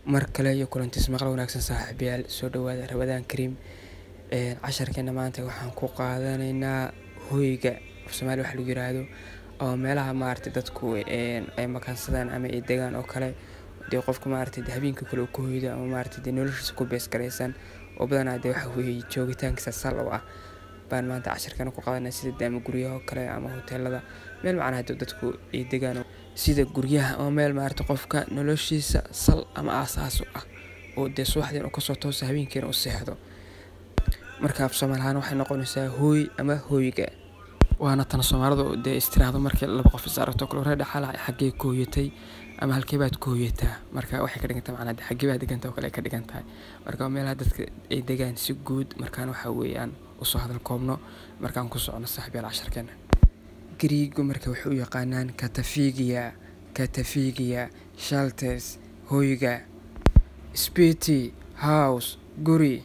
markale iyo kulantiis maqal wanaagsan saaxiibayaal soo dhawaada Ramadaan Kariim casharkeena maanta waxaan ku qaadanaynaa hoyga Soomaali wax lagu yiraahdo oo meelaha maartay dadku ay makansadaan ama ay degaan oo kale qofku maartay habeenka kale ku hoyda ama maartay noloshiisa ku bees gareysan oo badanaa waxa weeye joogitaankiisa sal oo ah baan maanta casharkeena ku qaadanay sida guryaha kale ama hoteelada meel macnaha dadku ay degaan sida guryaha oo meel maartay qofka noloshiisa sal ama aasaas ah oo subaxdii uu ka soo tooso habeenkii uu seexdo marka Soomaalihan waxay noqonaysaa hooy ama hoyga waana tan Soomaalidu istiraado markii laba qof is aragto kala reer dhaxal xagee ku hoyatay ama halkee baad ku hoyataa marka waxay ka dhigantaa macnaha xagee baad degantaa kale ka dhigantaa marka meelaha dadka ay degaan si guud markaan waxa weeyaan u soo hadal koobno markaan ku socono saaxiibayaal casharkeena Greek marka wuxuu u yaqaanaan katafigia shelters hoyga spiti house guri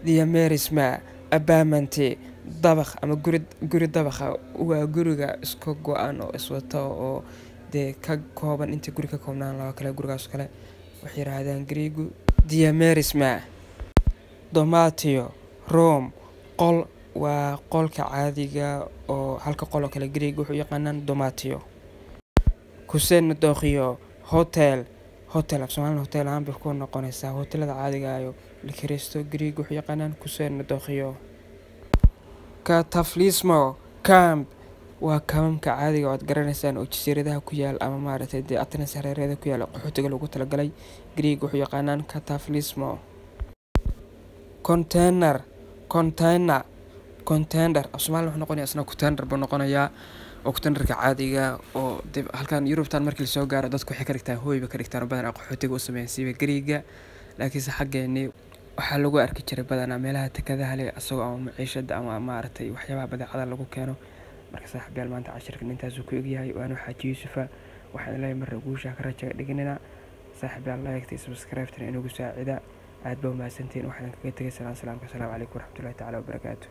diamerisma abamante dabaq ama guri dabaqa waa guriga isku go'an oo iswato oo ka kooban inta guri ka koobnaan laba kale gurigaas kale waxay yiraahdaan Greek diamerisma domatio Rome qol waa qolka caadiga oo halka qol kale Greek wuxuu yaqaanaan domatio kusen doqiyo hotel Soomaaliland hotel aan bir ku noqonaysa hotelada caadiga ah la kiristo Greek wuxuu yaqaanaan kusen doqiyo cataflismo camp waa kaamka caadiga oo garanaysaan oo jasiiradaha ku yaal ama maartay Atlantis hareerada ku yaal qaxootiga lagu talagalay Greek wuxuu yaqaanaan cataflismo container Soomaaliland wuxuu noqonayaa isna container buu noqonayaa oo containerka caadiga oo halkan Yurubtan markii la soo gaaro dadku waxay ka dhigtaan hooyba ka dhigtaan badan qaxootiga u sameeyay Greek laakiin xageeni waxa lagu arki jiray badan meelaha takadaha leh asoo ama maciishada ama maartay waxyaabaha badeecada lagu keeno marka saaxiibayaal maanta casharkan intaas uu ku egyahay waana Xaaji Yuusufa waxaan ilaahay mar guusha ka rajayn dhiganina saaxiibayaal like subscribe inuu ku saacida aad baa mahadsantiin waxaan kaga tagay salaam calaykum waraxmatullaahi ta'ala wabarakaatuh